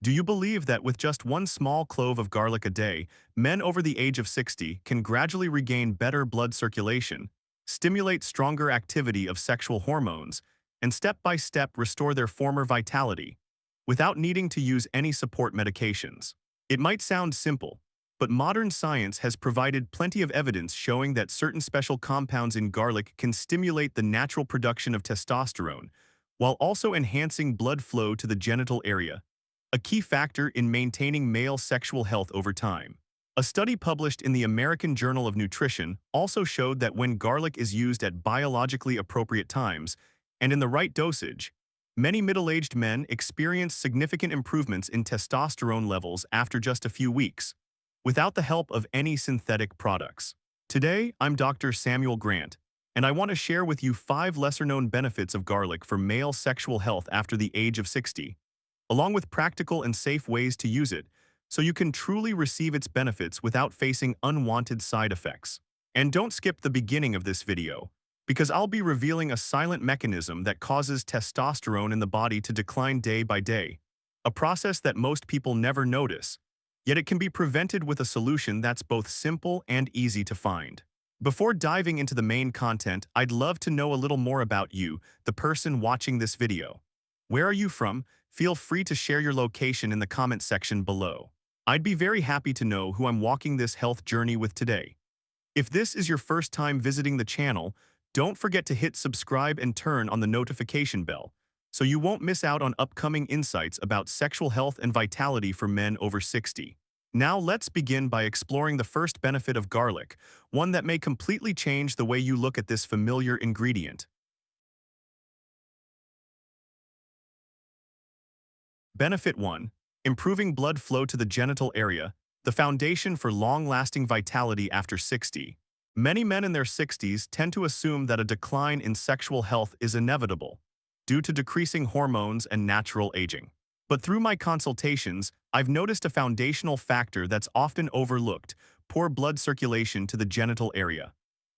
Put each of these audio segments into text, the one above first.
Do you believe that with just one small clove of garlic a day, men over the age of 60 can gradually regain better blood circulation, stimulate stronger activity of sexual hormones, and step-by-step restore their former vitality, without needing to use any support medications? It might sound simple, but modern science has provided plenty of evidence showing that certain special compounds in garlic can stimulate the natural production of testosterone, while also enhancing blood flow to the genital area, a key factor in maintaining male sexual health over time. A study published in the American Journal of Nutrition also showed that when garlic is used at biologically appropriate times and in the right dosage, many middle-aged men experience significant improvements in testosterone levels after just a few weeks, without the help of any synthetic products. Today, I'm Dr. Samuel Grant, and I want to share with you 5 lesser-known benefits of garlic for male sexual health after the age of 60, along with practical and safe ways to use it, so you can truly receive its benefits without facing unwanted side effects. And don't skip the beginning of this video, because I'll be revealing a silent mechanism that causes testosterone in the body to decline day by day, a process that most people never notice, yet it can be prevented with a solution that's both simple and easy to find. Before diving into the main content, I'd love to know a little more about you, the person watching this video. Where are you from? Feel free to share your location in the comment section below. I'd be very happy to know who I'm walking this health journey with today. If this is your first time visiting the channel, don't forget to hit subscribe and turn on the notification bell, so you won't miss out on upcoming insights about sexual health and vitality for men over 60. Now let's begin by exploring the first benefit of garlic, one that may completely change the way you look at this familiar ingredient. Benefit 1. Improving blood flow to the genital area, the foundation for long-lasting vitality after 60. Many men in their 60s tend to assume that a decline in sexual health is inevitable, due to decreasing hormones and natural aging. But through my consultations, I've noticed a foundational factor that's often overlooked: poor blood circulation to the genital area.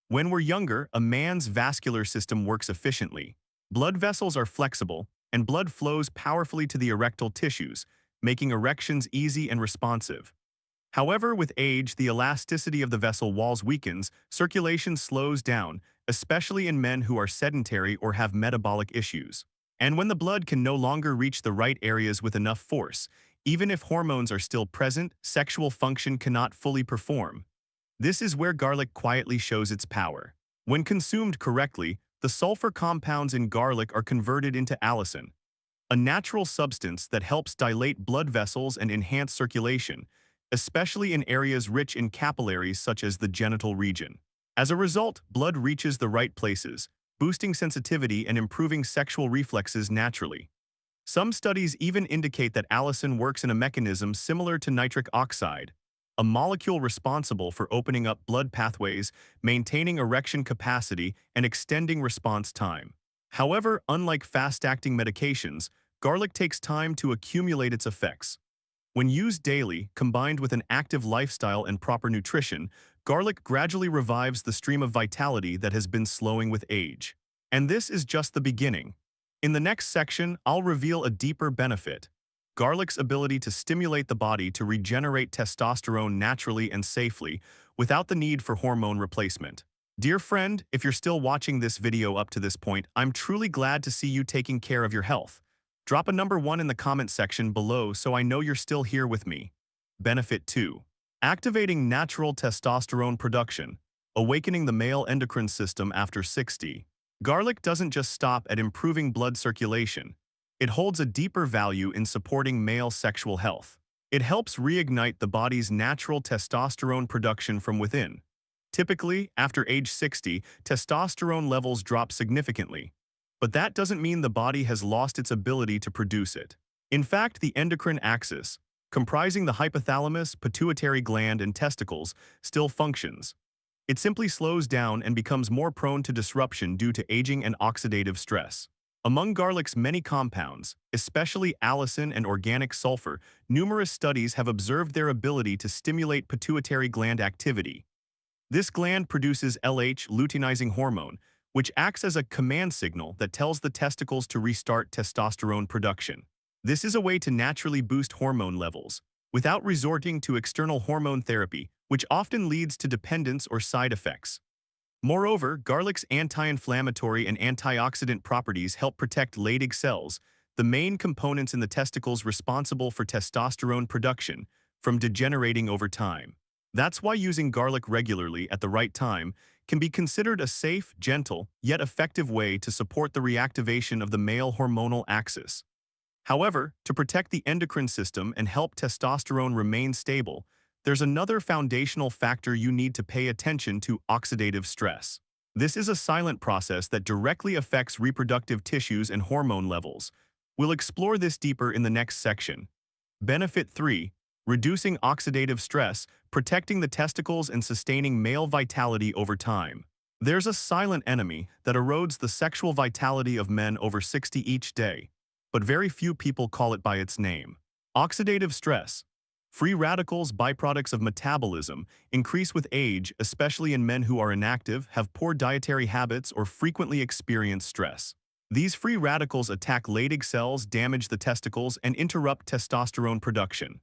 When we're younger, a man's vascular system works efficiently. Blood vessels are flexible, and blood flows powerfully to the erectile tissues, making erections easy and responsive. However, with age, the elasticity of the vessel walls weakens, circulation slows down, especially in men who are sedentary or have metabolic issues. And when the blood can no longer reach the right areas with enough force, even if hormones are still present, sexual function cannot fully perform. This is where garlic quietly shows its power. When consumed correctly, the sulfur compounds in garlic are converted into allicin, a natural substance that helps dilate blood vessels and enhance circulation, especially in areas rich in capillaries such as the genital region. As a result, blood reaches the right places, boosting sensitivity and improving sexual reflexes naturally. Some studies even indicate that allicin works in a mechanism similar to nitric oxide, a molecule responsible for opening up blood pathways, maintaining erection capacity, and extending response time. However, unlike fast-acting medications, garlic takes time to accumulate its effects. When used daily, combined with an active lifestyle and proper nutrition, garlic gradually revives the stream of vitality that has been slowing with age. And this is just the beginning. In the next section, I'll reveal a deeper benefit: garlic's ability to stimulate the body to regenerate testosterone naturally and safely, without the need for hormone replacement. Dear friend, if you're still watching this video up to this point, I'm truly glad to see you taking care of your health. Drop a number 1 in the comment section below so I know you're still here with me. Benefit 2. Activating natural testosterone production, awakening the male endocrine system after 60. Garlic doesn't just stop at improving blood circulation. It holds a deeper value in supporting male sexual health. It helps reignite the body's natural testosterone production from within. Typically, after age 60, testosterone levels drop significantly. But that doesn't mean the body has lost its ability to produce it. In fact, the endocrine axis, comprising the hypothalamus, pituitary gland, and testicles, still functions. It simply slows down and becomes more prone to disruption due to aging and oxidative stress. Among garlic's many compounds, especially allicin and organic sulfur, numerous studies have observed their ability to stimulate pituitary gland activity. This gland produces LH, luteinizing hormone, which acts as a command signal that tells the testicles to restart testosterone production. This is a way to naturally boost hormone levels, without resorting to external hormone therapy, which often leads to dependence or side effects. Moreover, garlic's anti-inflammatory and antioxidant properties help protect Leydig cells, the main components in the testicles responsible for testosterone production, from degenerating over time. That's why using garlic regularly at the right time can be considered a safe, gentle, yet effective way to support the reactivation of the male hormonal axis. However, to protect the endocrine system and help testosterone remain stable, there's another foundational factor you need to pay attention to: oxidative stress. This is a silent process that directly affects reproductive tissues and hormone levels. We'll explore this deeper in the next section. Benefit 3. Reducing oxidative stress, protecting the testicles and sustaining male vitality over time. There's a silent enemy that erodes the sexual vitality of men over 60 each day, but very few people call it by its name. Oxidative stress. Free radicals, byproducts of metabolism, increase with age, especially in men who are inactive, have poor dietary habits, or frequently experience stress. These free radicals attack Leydig cells, damage the testicles, and interrupt testosterone production.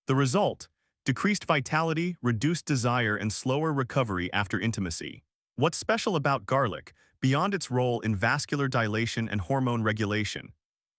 The result: decreased vitality, reduced desire, and slower recovery after intimacy. What's special about garlic, beyond its role in vascular dilation and hormone regulation,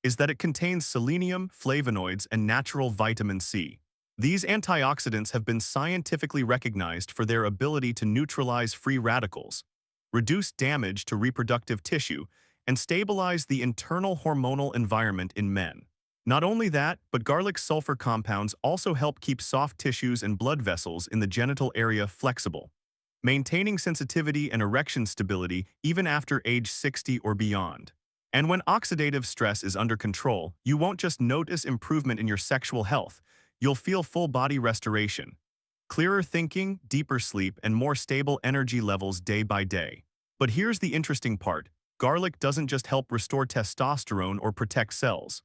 is that it contains selenium, flavonoids, and natural vitamin C. These antioxidants have been scientifically recognized for their ability to neutralize free radicals, reduce damage to reproductive tissue, and stabilize the internal hormonal environment in men. Not only that, but garlic's sulfur compounds also help keep soft tissues and blood vessels in the genital area flexible, maintaining sensitivity and erection stability even after age 60 or beyond. And when oxidative stress is under control, you won't just notice improvement in your sexual health, you'll feel full-body restoration, clearer thinking, deeper sleep, and more stable energy levels day by day. But here's the interesting part: garlic doesn't just help restore testosterone or protect cells.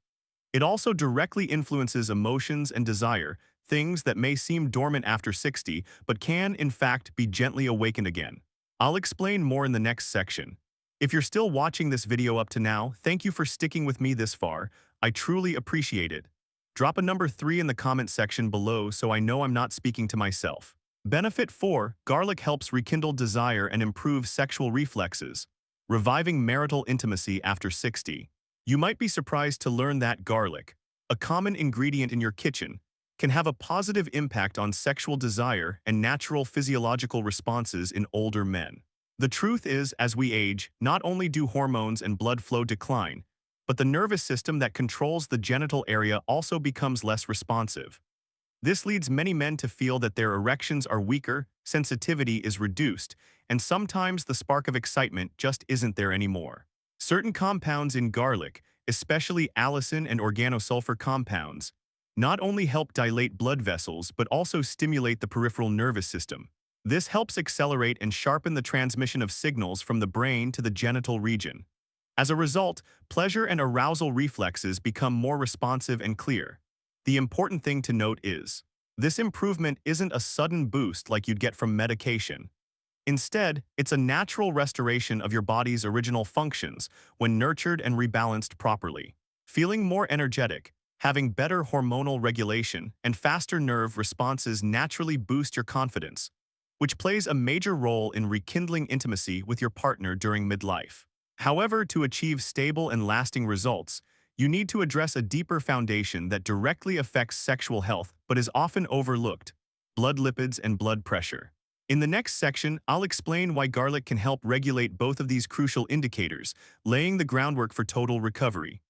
It also directly influences emotions and desire, things that may seem dormant after 60 but can, in fact, be gently awakened again. I'll explain more in the next section. If you're still watching this video up to now, thank you for sticking with me this far. I truly appreciate it. Drop a number 3 in the comment section below so I know I'm not speaking to myself. Benefit 4. Garlic helps rekindle desire and improve sexual reflexes, reviving marital intimacy after 60. You might be surprised to learn that garlic, a common ingredient in your kitchen, can have a positive impact on sexual desire and natural physiological responses in older men. The truth is, as we age, not only do hormones and blood flow decline, but the nervous system that controls the genital area also becomes less responsive. This leads many men to feel that their erections are weaker, sensitivity is reduced, and sometimes the spark of excitement just isn't there anymore. Certain compounds in garlic, especially allicin and organosulfur compounds, not only help dilate blood vessels but also stimulate the peripheral nervous system. This helps accelerate and sharpen the transmission of signals from the brain to the genital region. As a result, pleasure and arousal reflexes become more responsive and clear. The important thing to note is, this improvement isn't a sudden boost like you'd get from medication. Instead, it's a natural restoration of your body's original functions when nurtured and rebalanced properly. Feeling more energetic, having better hormonal regulation, and faster nerve responses naturally boost your confidence, which plays a major role in rekindling intimacy with your partner during midlife. However, to achieve stable and lasting results, you need to address a deeper foundation that directly affects sexual health but is often overlooked: blood lipids and blood pressure. In the next section, I'll explain why garlic can help regulate both of these crucial indicators, laying the groundwork for total recovery.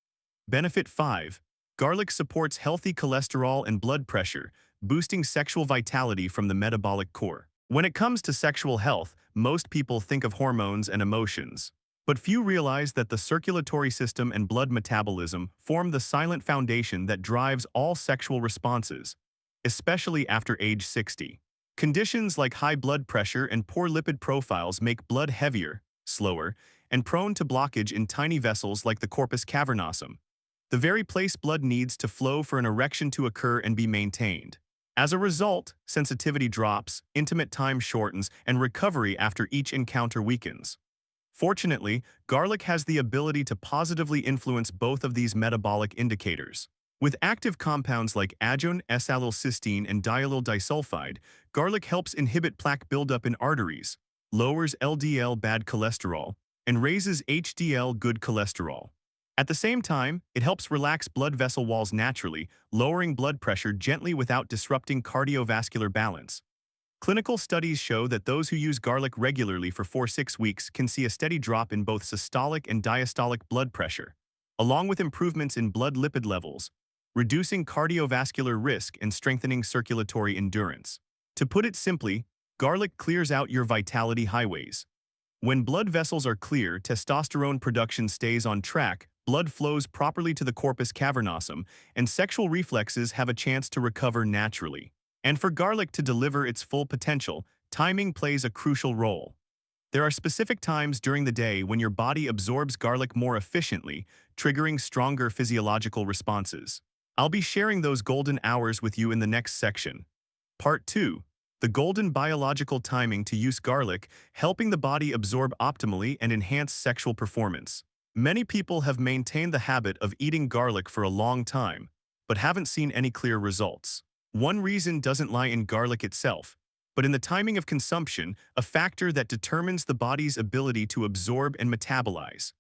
Benefit 5. Garlic supports healthy cholesterol and blood pressure, boosting sexual vitality from the metabolic core. When it comes to sexual health, most people think of hormones and emotions. But few realize that the circulatory system and blood metabolism form the silent foundation that drives all sexual responses, especially after age 60. Conditions like high blood pressure and poor lipid profiles make blood heavier, slower, and prone to blockage in tiny vessels like the corpus cavernosum, the very place blood needs to flow for an erection to occur and be maintained. As a result, sensitivity drops, intimate time shortens, and recovery after each encounter weakens. Fortunately, garlic has the ability to positively influence both of these metabolic indicators. With active compounds like agone, S-allylcysteine, and diallyl disulfide, garlic helps inhibit plaque buildup in arteries, lowers LDL bad cholesterol, and raises HDL good cholesterol. At the same time, it helps relax blood vessel walls naturally, lowering blood pressure gently without disrupting cardiovascular balance. Clinical studies show that those who use garlic regularly for 4-6 weeks can see a steady drop in both systolic and diastolic blood pressure, along with improvements in blood lipid levels, reducing cardiovascular risk and strengthening circulatory endurance. To put it simply, garlic clears out your vitality highways. When blood vessels are clear, testosterone production stays on track, blood flows properly to the corpus cavernosum, and sexual reflexes have a chance to recover naturally. And for garlic to deliver its full potential, timing plays a crucial role. There are specific times during the day when your body absorbs garlic more efficiently, triggering stronger physiological responses. I'll be sharing those golden hours with you in the next section. Part 2. The golden biological timing to use garlic, helping the body absorb optimally and enhance sexual performance. Many people have maintained the habit of eating garlic for a long time, but haven't seen any clear results. One reason doesn't lie in garlic itself, but in the timing of consumption, a factor that determines the body's ability to absorb and metabolize.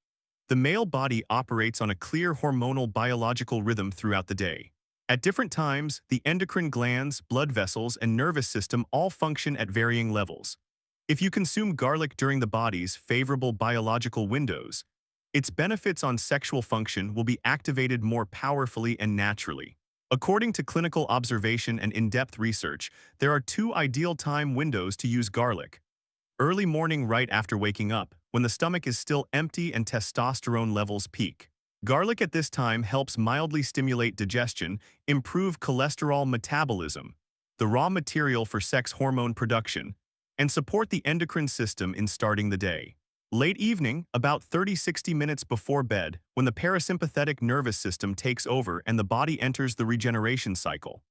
The male body operates on a clear hormonal biological rhythm throughout the day. At different times, the endocrine glands, blood vessels, and nervous system all function at varying levels. If you consume garlic during the body's favorable biological windows, its benefits on sexual function will be activated more powerfully and naturally. According to clinical observation and in-depth research, there are 2 ideal time windows to use garlic. Early morning right after waking up, when the stomach is still empty and testosterone levels peak. Garlic at this time helps mildly stimulate digestion, improve cholesterol metabolism, the raw material for sex hormone production, and support the endocrine system in starting the day. Late evening, about 30-60 minutes before bed, when the parasympathetic nervous system takes over and the body enters the regeneration cycle.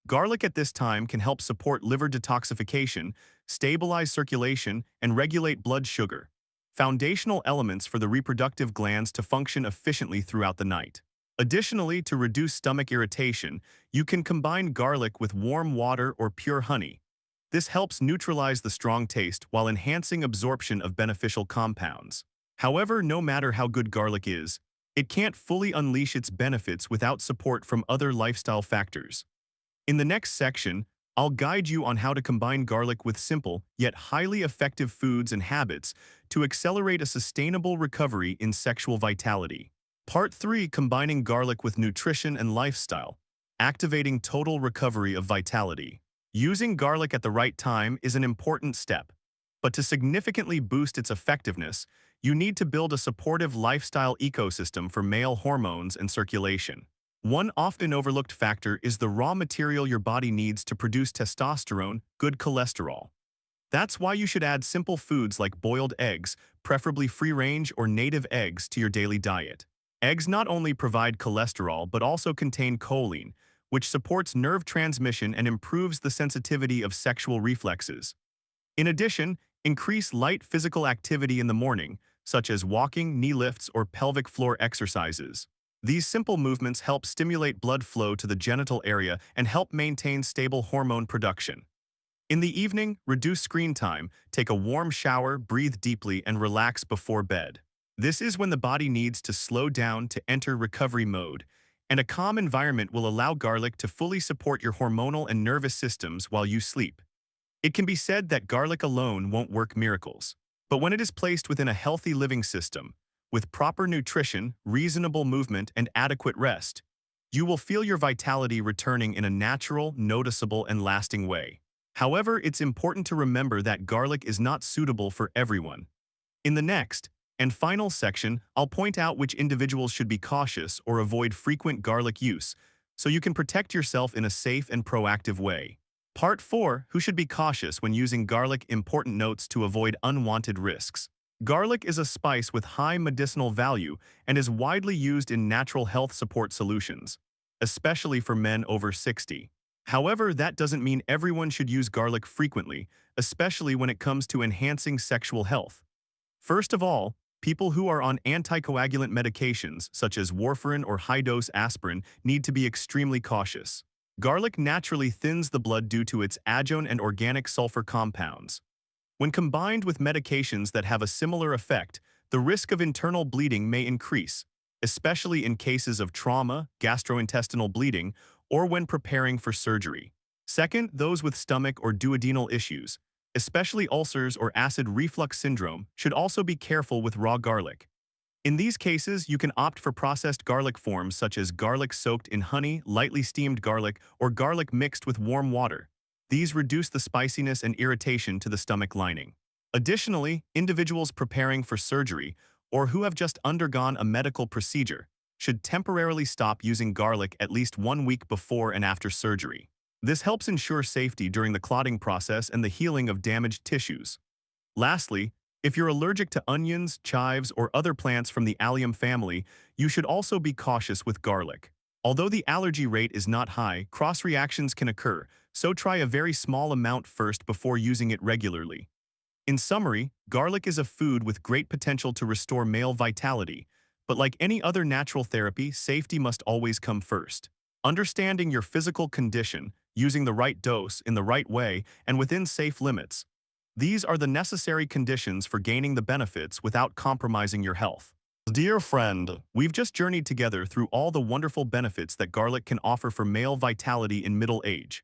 Garlic at this time can help support liver detoxification, stabilize circulation, and regulate blood sugar, foundational elements for the reproductive glands to function efficiently throughout the night. Additionally, to reduce stomach irritation, you can combine garlic with warm water or pure honey. This helps neutralize the strong taste while enhancing absorption of beneficial compounds. However, no matter how good garlic is, it can't fully unleash its benefits without support from other lifestyle factors. In the next section, I'll guide you on how to combine garlic with simple, yet highly effective foods and habits to accelerate a sustainable recovery in sexual vitality. Part 3. Combining garlic with nutrition and lifestyle, activating total recovery of vitality. Using garlic at the right time is an important step, but to significantly boost its effectiveness, you need to build a supportive lifestyle ecosystem for male hormones and circulation. One often overlooked factor is the raw material your body needs to produce testosterone, good cholesterol. That's why you should add simple foods like boiled eggs, preferably free-range or native eggs, to your daily diet. Eggs not only provide cholesterol but also contain choline, which supports nerve transmission and improves the sensitivity of sexual reflexes. In addition, increase light physical activity in the morning, such as walking, knee lifts, or pelvic floor exercises. These simple movements help stimulate blood flow to the genital area and help maintain stable hormone production. In the evening, reduce screen time, take a warm shower, breathe deeply, and relax before bed. This is when the body needs to slow down to enter recovery mode, and a calm environment will allow garlic to fully support your hormonal and nervous systems while you sleep. It can be said that garlic alone won't work miracles, but when it is placed within a healthy living system, with proper nutrition, reasonable movement, and adequate rest, you will feel your vitality returning in a natural, noticeable, and lasting way. However, it's important to remember that garlic is not suitable for everyone. In the next and final section, I'll point out which individuals should be cautious or avoid frequent garlic use, so you can protect yourself in a safe and proactive way. Part 4. Who should be cautious when using garlic? Important notes to avoid unwanted risks. Garlic is a spice with high medicinal value and is widely used in natural health support solutions, especially for men over 60. However, that doesn't mean everyone should use garlic frequently, especially when it comes to enhancing sexual health. First of all, People who are on anticoagulant medications, such as warfarin or high-dose aspirin, need to be extremely cautious. Garlic naturally thins the blood due to its agone and organic sulfur compounds. When combined with medications that have a similar effect, the risk of internal bleeding may increase, especially in cases of trauma, gastrointestinal bleeding, or when preparing for surgery. Second, those with stomach or duodenal issues, especially ulcers or acid reflux syndrome, should also be careful with raw garlic. In these cases, you can opt for processed garlic forms such as garlic soaked in honey, lightly steamed garlic, or garlic mixed with warm water. These reduce the spiciness and irritation to the stomach lining. Additionally, individuals preparing for surgery or who have just undergone a medical procedure should temporarily stop using garlic at least 1 week before and after surgery. This helps ensure safety during the clotting process and the healing of damaged tissues. Lastly, if you're allergic to onions, chives, or other plants from the allium family, you should also be cautious with garlic. Although the allergy rate is not high, cross-reactions can occur, so try a very small amount first before using it regularly. In summary, garlic is a food with great potential to restore male vitality, but like any other natural therapy, safety must always come first. Understanding your physical condition, using the right dose in the right way, and within safe limits. These are the necessary conditions for gaining the benefits without compromising your health. Dear friend, we've just journeyed together through all the wonderful benefits that garlic can offer for male vitality in middle age.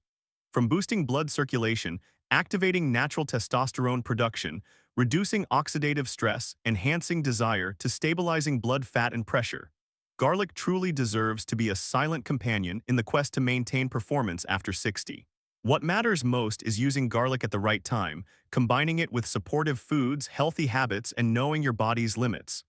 From boosting blood circulation, activating natural testosterone production, reducing oxidative stress, enhancing desire, to stabilizing blood fat and pressure. Garlic truly deserves to be a silent companion in the quest to maintain performance after 60. What matters most is using garlic at the right time, combining it with supportive foods, healthy habits, and knowing your body's limits.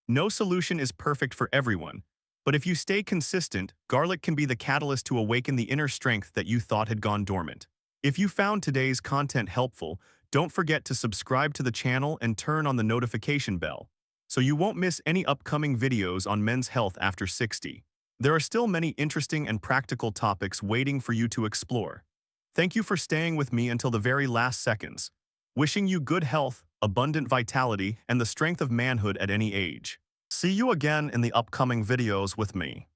No solution is perfect for everyone, but if you stay consistent, garlic can be the catalyst to awaken the inner strength that you thought had gone dormant. If you found today's content helpful, don't forget to subscribe to the channel and turn on the notification bell, so you won't miss any upcoming videos on men's health after 60. There are still many interesting and practical topics waiting for you to explore. Thank you for staying with me until the very last seconds. Wishing you good health, abundant vitality, and the strength of manhood at any age. See you again in the upcoming videos with me.